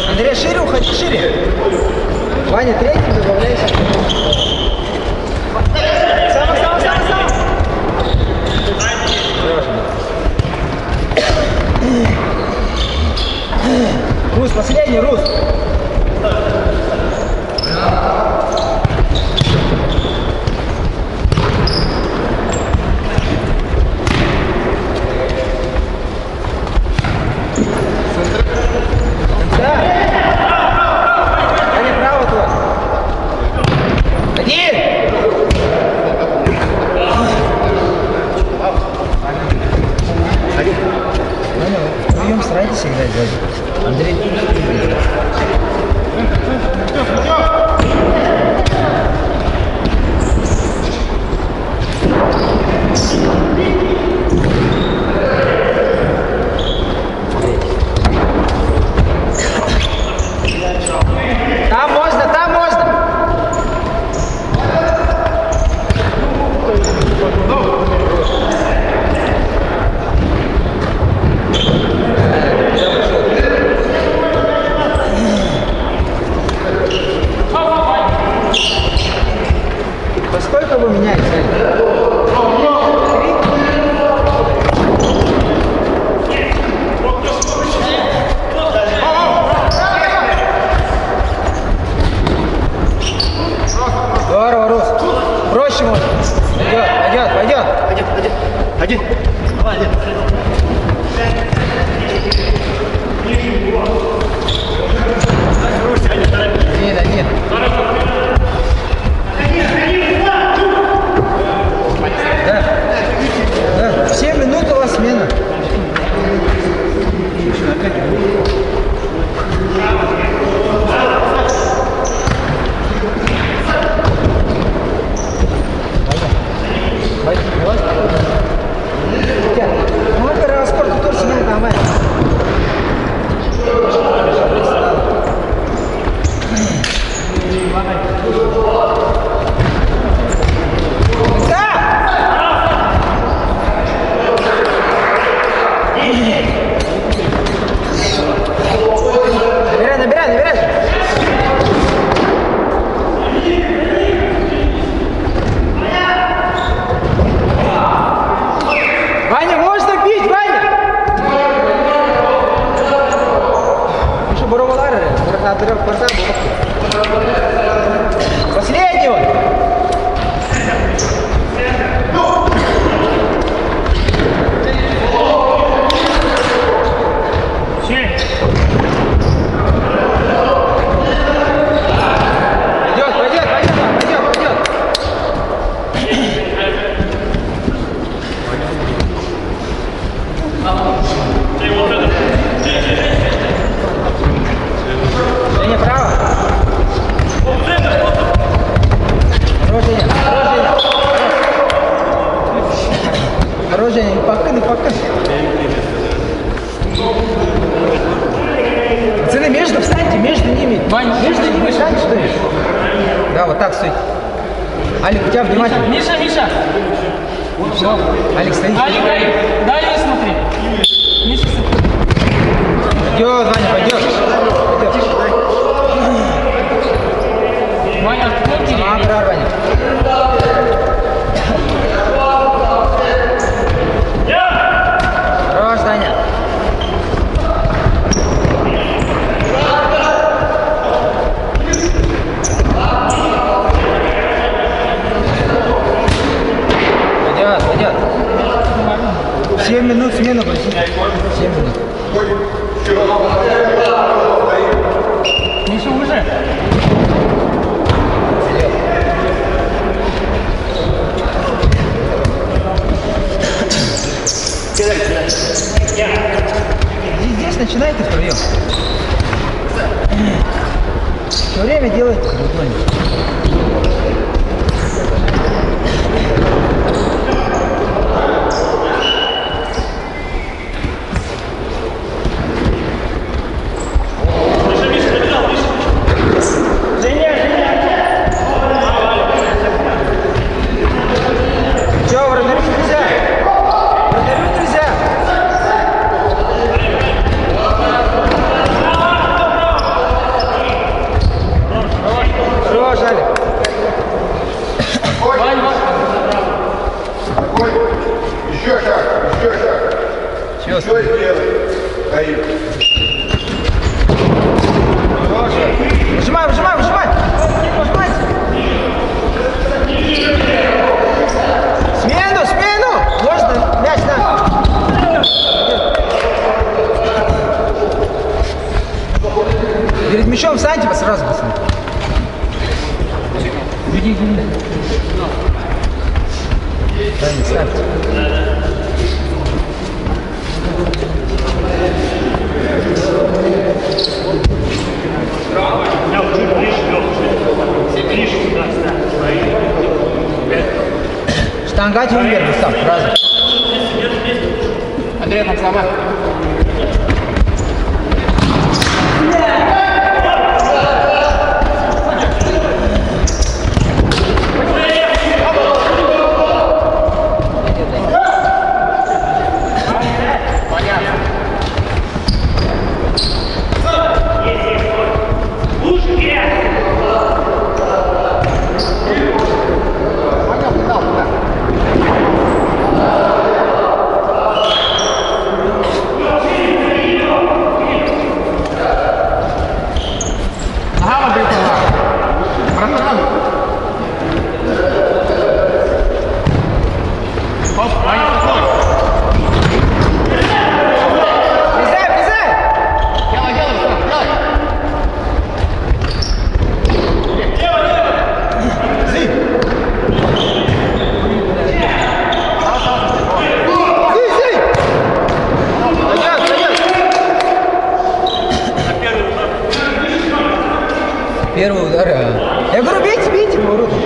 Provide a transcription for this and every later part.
Андрей, шире уходи, шире. Ваня, третий, добавляйся. Сама. Рус, последний, Рус. Вдвоем старайтесь играть, Андрей. Один. Давай, один. Один, один. Да. 7 минут у вас смена. Ну, раскор тоже смена там. Последний он! Женя, пока. Пацаны, между встаньте, между ними. Вань, между ними встаньте, что ли? Да, вот так стойте. Алик, у тебя внимательно. Миша. Все. Алик, стоит. Алик, дай ее смотри. Миша, смотри. Пойдет, Ваня, пойдет. Ваня, открой Кирилл. Аккуратно, Ваня. Хорош, Даня. Пойдет. 7 минут смена, 7 минут. Миша, уже. Здесь начинайте втроем. Все время делайте уклонение. Что делать? Выжимай. Смену! Можно? Мяч на. Перед мячом встаньте сразу, пацаны. Беги. Да, не ставьте. Штангать вверх, Густав, сразу. Андрей, там сломай. Первый удар. Я говорю, бейте, бейте по воротам.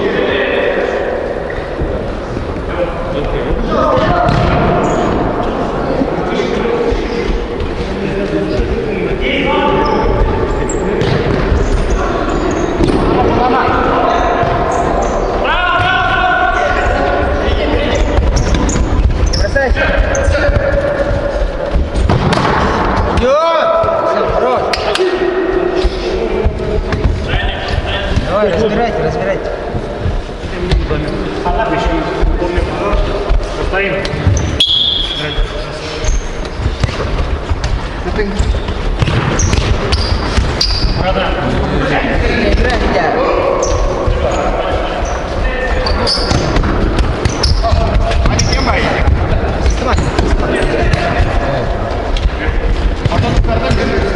Красавчик. Давай, разбирайте, разбирайте. Повторим. Играем, я.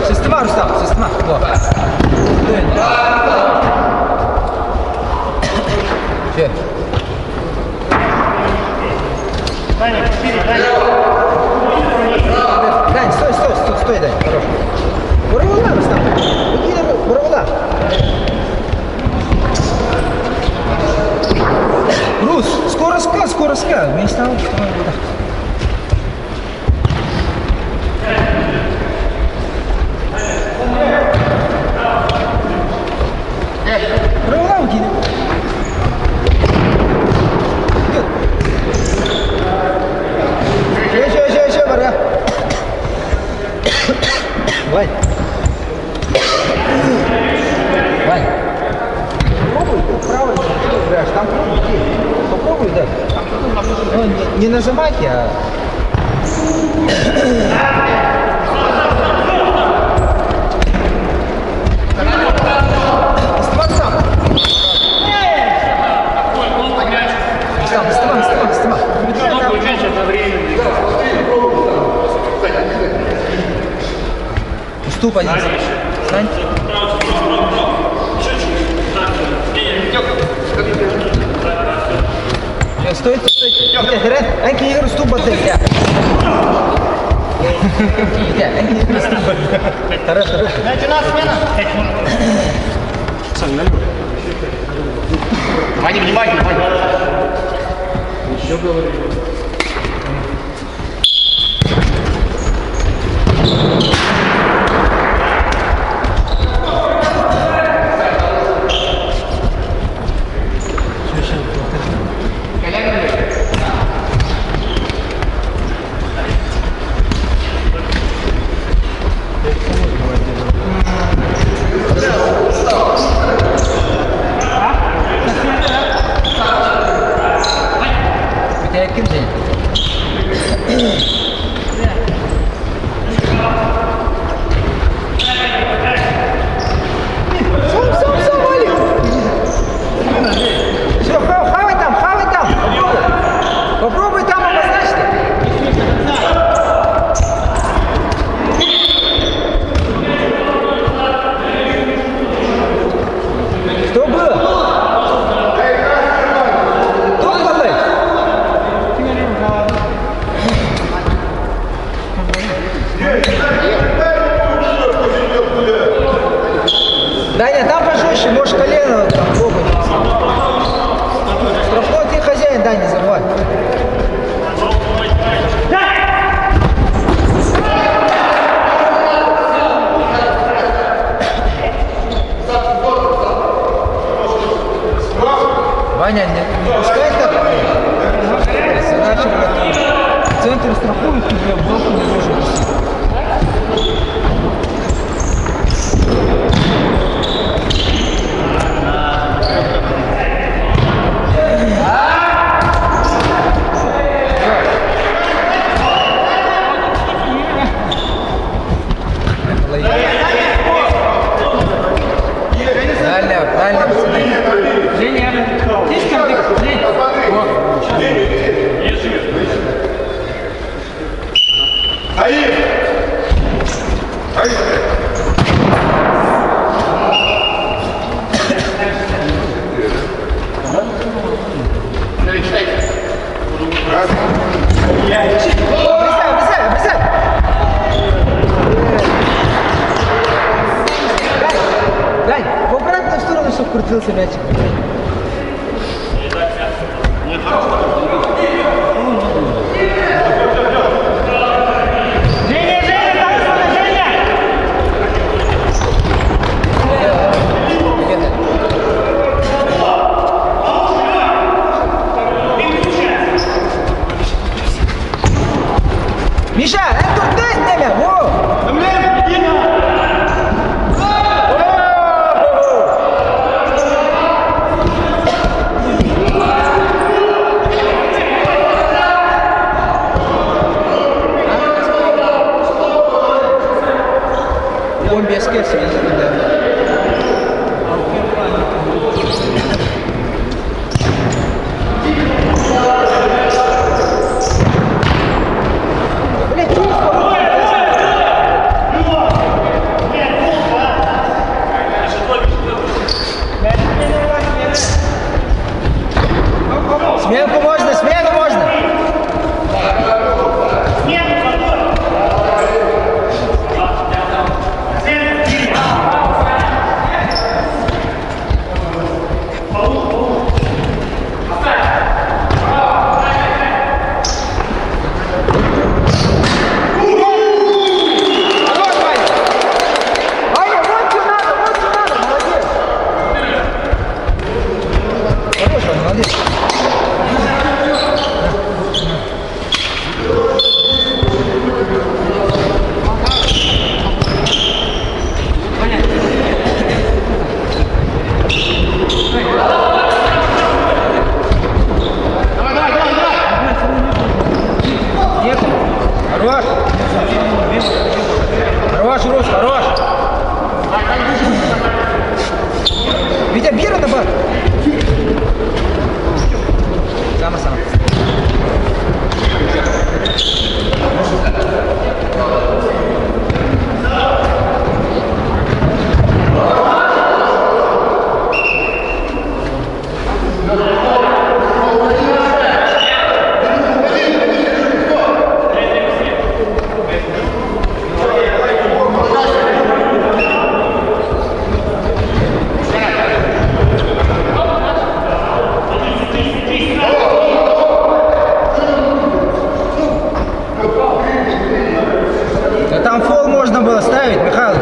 Система, Рустам, система. Вот. Че? Даня, 4, Даня. Дань, стой, стой, стой, стой, Дань, хорош. Буравула, Рустам. Иди на буравула. Рус, скоро ска. Вместе там, что вот так. Буравула уйди. Еще, Барга. Вань. Вань. Попробуй, ты правой играешь. Там попробуй, да. Ну, не нажимайте, а... Става. Уступ один. Встань. Стойте. Герен, Анки игру ступ отдай. Анки игру ступ. Хорош. Значит, у нас смена. Внимание. Еще говорю. Кім день? Сам, Валик! Все, хавай там! Попробуй там обозначить! Что было? Даня, там пожестче, можешь колено там пробовать. Штрафной ты хозяин, Даня, не забывай. Ваня, не пускай так. Задача в центре страхует, тебе в блоку не должен. Правильно, пацаны. Женя, здесь конфликт. Жень. Обрезай. Дань, в обратную сторону. Лучше мячик. Женя, Женя, там что-то, Женя! Миша, это дай время! Во! Он без кепси, я забыл. Сменку можно, смену можно. Аня, вот что надо, молодец. Хорош, Аня, молодец. Хорош! Хорош, Рус, хорош! Витя, бира на бат! Сама. Да там фол можно было ставить, Михаил.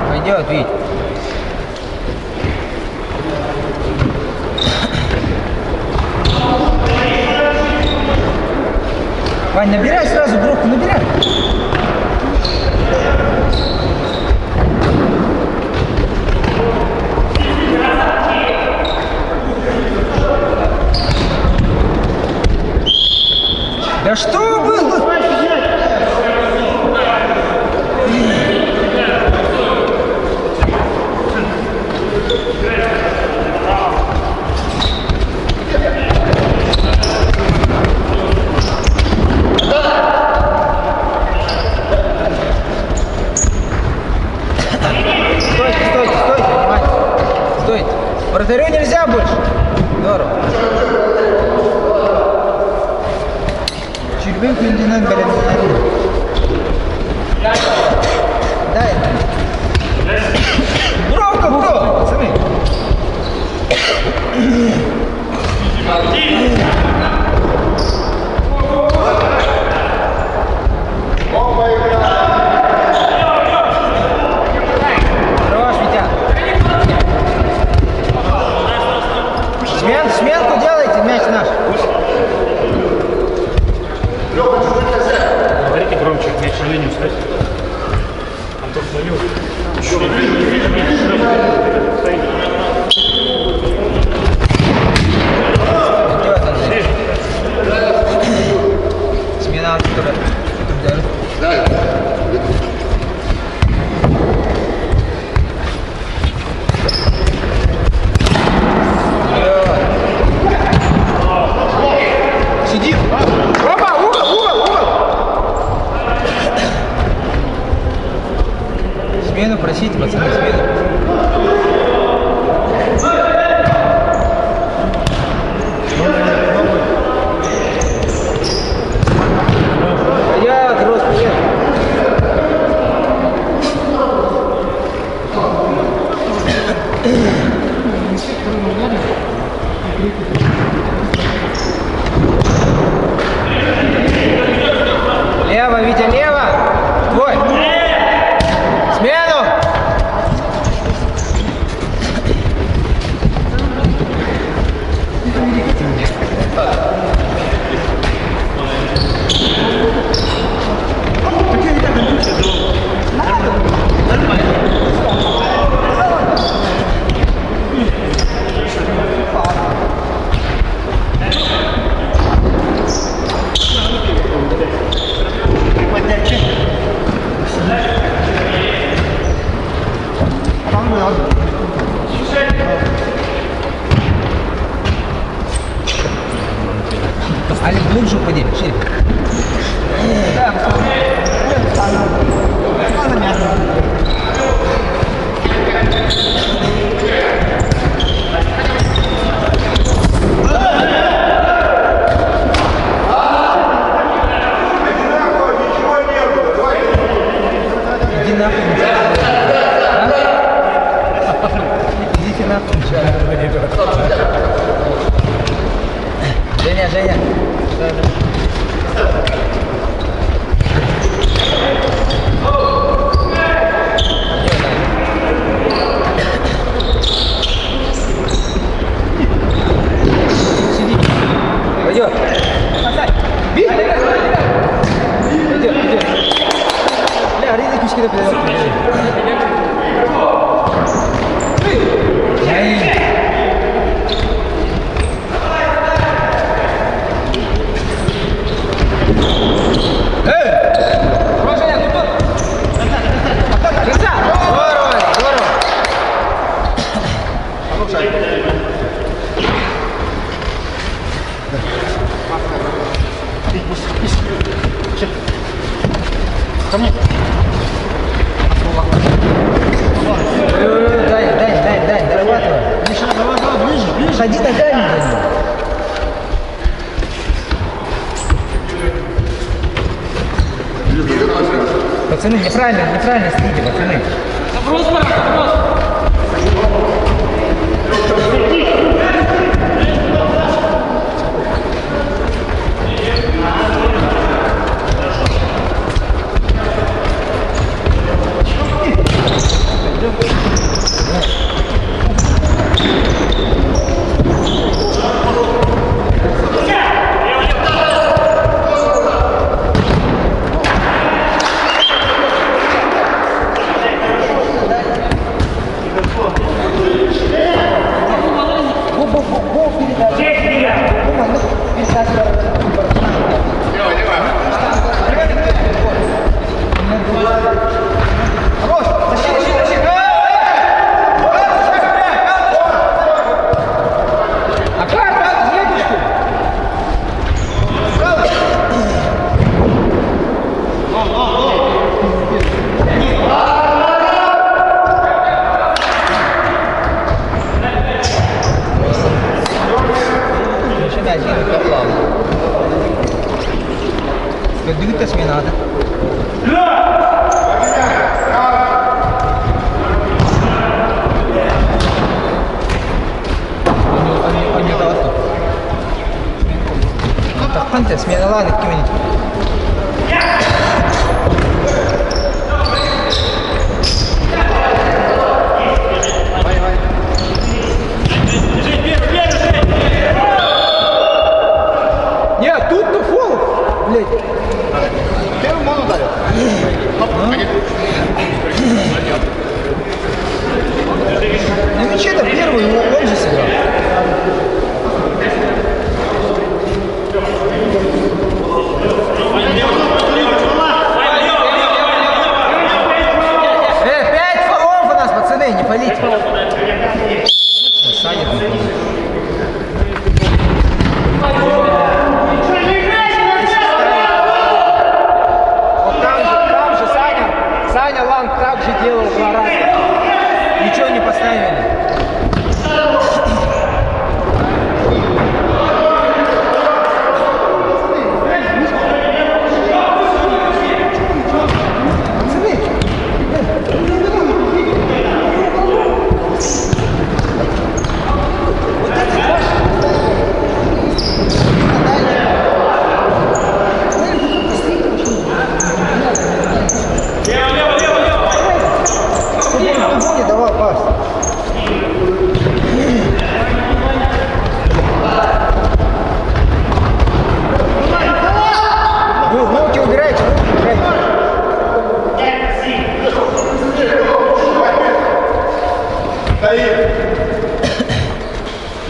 Пойдет, Вить. Вань, набирай сразу бровку, набирай. Да что было? Стойте, внимание. Стойте. Вратарю нельзя больше. Здорово. Чуть-чуть медленно, дай. Бровка кто? Пацаны. Хорош, Витя. Сменку делайте, мяч наш. Говорите громче, я к сожалению, встать. Антон, смотрел. Лево, Витя, лево! Твой! Смену! Али, глубже уходи, шире. Иди нахуй. Идите нахуй. Женя, Женя. Пойдет. Бей! Идет. Бля, рейды кишки до передел. Дай, дорабатывай. Ближе. Ходи ногами. Пацаны, неправильно стоите, пацаны. Заброс, пора, заброс. Двигаться мне надо. Он не дал. Так, панте, смена ладно, какие-нибудь. Нет, тут на фол, блядь. Первый мон ударил. На мяче-то первый, он же сыграл. Пять фолов у нас, пацаны, не палите. Садит. Саня Ланг так же делал 2 раза. Ничего не поставили.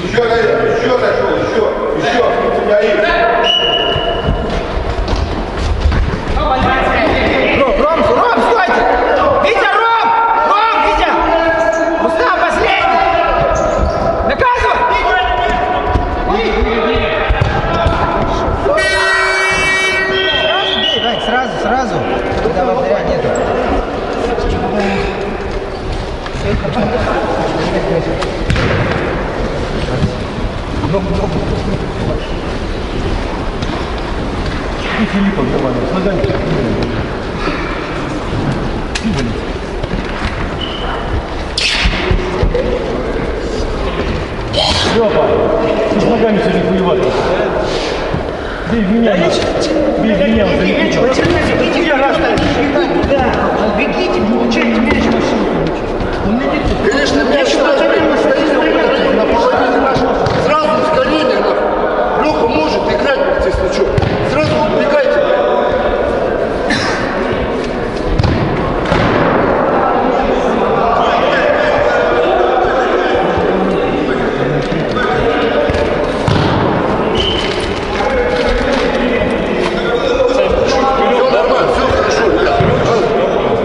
Еще зашел, еще. Ром, стойте! Витя, Ром, Витя! Рустам, последний! Наказывай! Сразу бей, Вань, сразу. Когда вратаря нету. И Филиппов нормально, с ногами. Лёпа, ты с ногами сегодня хуевато. Бей в меня. Бей в меня. Бегите, получайте мяч, машину. Конечно, мяч стоит на половине нашего. Сразу с колени, Леха может играть, если что. Сразу убегайте. Все нормально, все хорошо, ребят.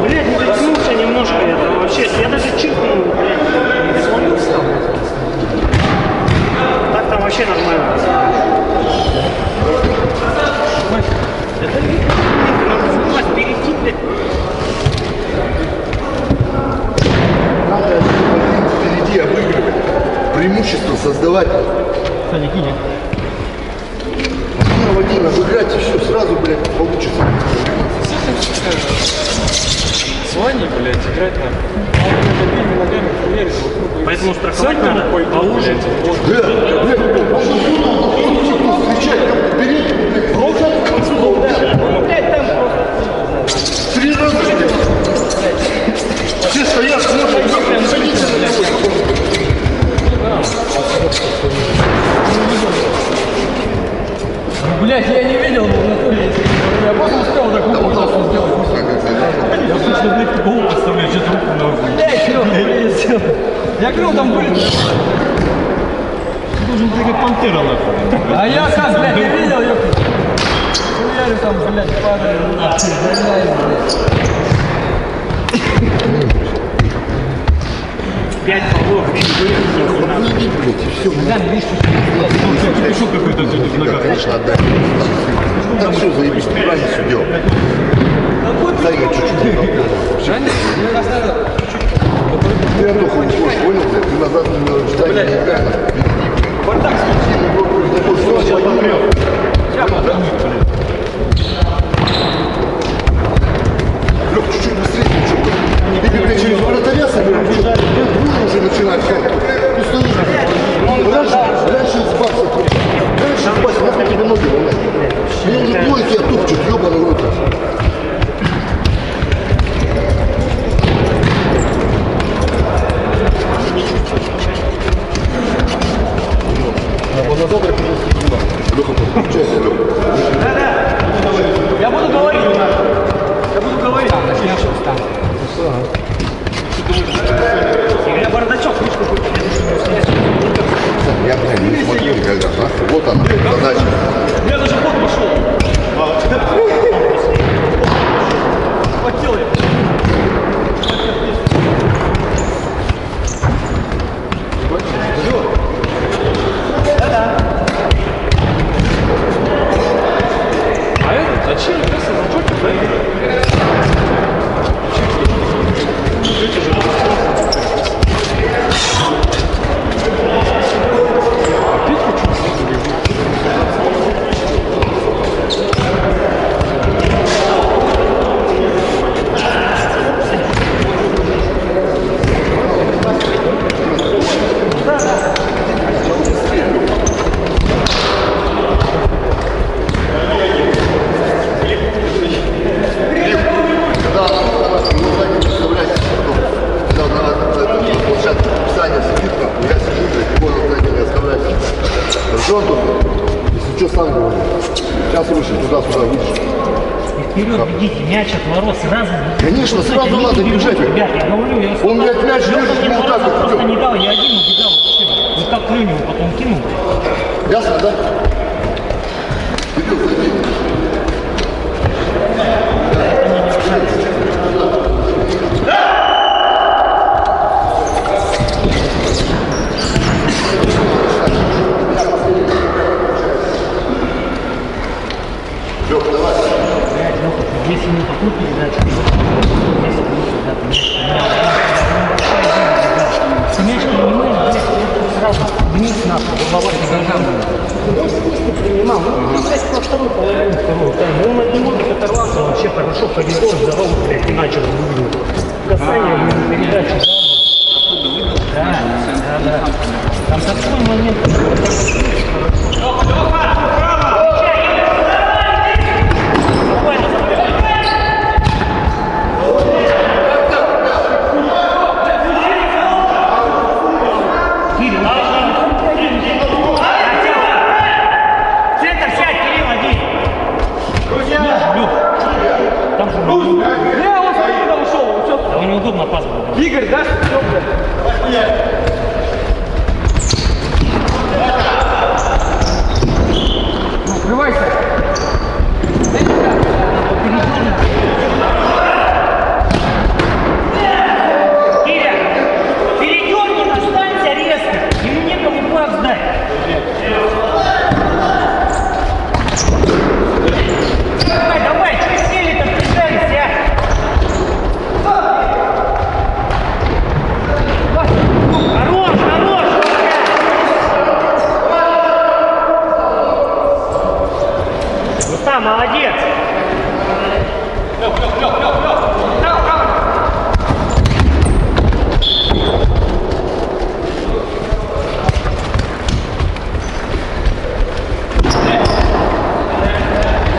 Блядь, не дотянулся немножко это вообще. Я даже чиркнул, блядь, не дозвонился. Так там вообще нормально. Это надо знать, перейти, блядь. Надо впереди обыгрывать, преимущество создавать. Саня, кинь. Один обыграть и все, сразу, блядь, получится. С Ваней, блядь, играть надо. А он обеими ногами хуярит вокруг. Поэтому страховать надо поуже. Да, блядь, он же буду встречать, бери, блядь, Блядь, там просто... 3 раза, блядь. Все стоят, смотрят, садитесь на него. Блять, я не видел его в натуре. Я просто успел так руку ужасно сделать. Я слышно, блядь, голову оставляю, сейчас руку на руку. Блять, я сделал. Я говорил, там будет. Ты должен быть как пантера, нахуй. А я как, блядь, не видел, ёпта. Хуярю там, блядь, падаю. Блядь. 5 фолов, Подойди, блядь, и все. Да, видишь, что пешок какой-то здесь в ногах. Конечно, отдай. Так все, заебись, правильно все делал. Дай я чуть-чуть. Ты Антоха не сможешь, понял? Ты назад не ждать не играй. Бардак, Лёх, чуть-чуть быстрее, чуть-чуть. Или, блядь, через вратаря собираем, что-то. Нужно уже начинать. Ты стоишь. Раньше с бакса. Раньше с бакса, нахуй тебе ноги ломать. Мне уже двое тебя тупчут, ёбаный в рот. Вот на добрых Лёха, подключайся, Лёха. я буду говорить. Я буду говорить. Я бардачок, видишь, какой-то. Я, блядь, не смотрю никогда. Нахуй. Вот она, задача. Я даже ход пошел. Хотел я. А это зачем? Просто зачем? Жжён тут, если что, сам говорю. Сейчас руки туда-сюда, видишь. и вперед бегите, мяч от ворот сразу. Конечно, сразу надо бежать. Ребят, я говорю, я Он, блядь, мяч держит, мне не вот так вот просто идет. не дал, я один убегал вообще. Вот как Клюневу потом кинул. Ясно, да? Кирилл, зайди. Лёх, давай. 10 минут тут передача. 10 минут когда-то мяч принимаешь, сразу вниз надо, головой не должна быть. Он список принимал, ну, кстати, во вторую половину второго тайма. Он от него оторвался вообще хорошо, коридор здоров, блядь, и начал выигрывать. Касание ему передачи. Да. Там такой момент. Неудобно пас был. Игорь, да? Ну, открывайся. Киря, передерни, останься резко. Ему некому пас сдать. Давай, что сели-то прижались, а? Хорош! Руслан, молодец!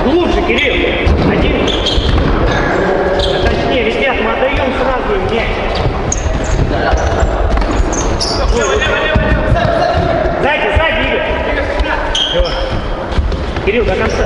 Глубже, Кирилл! Один. А точнее, ребят, мы отдаем сразу им мяч. Сзади, Игорь! Все. Кирилл, до конца.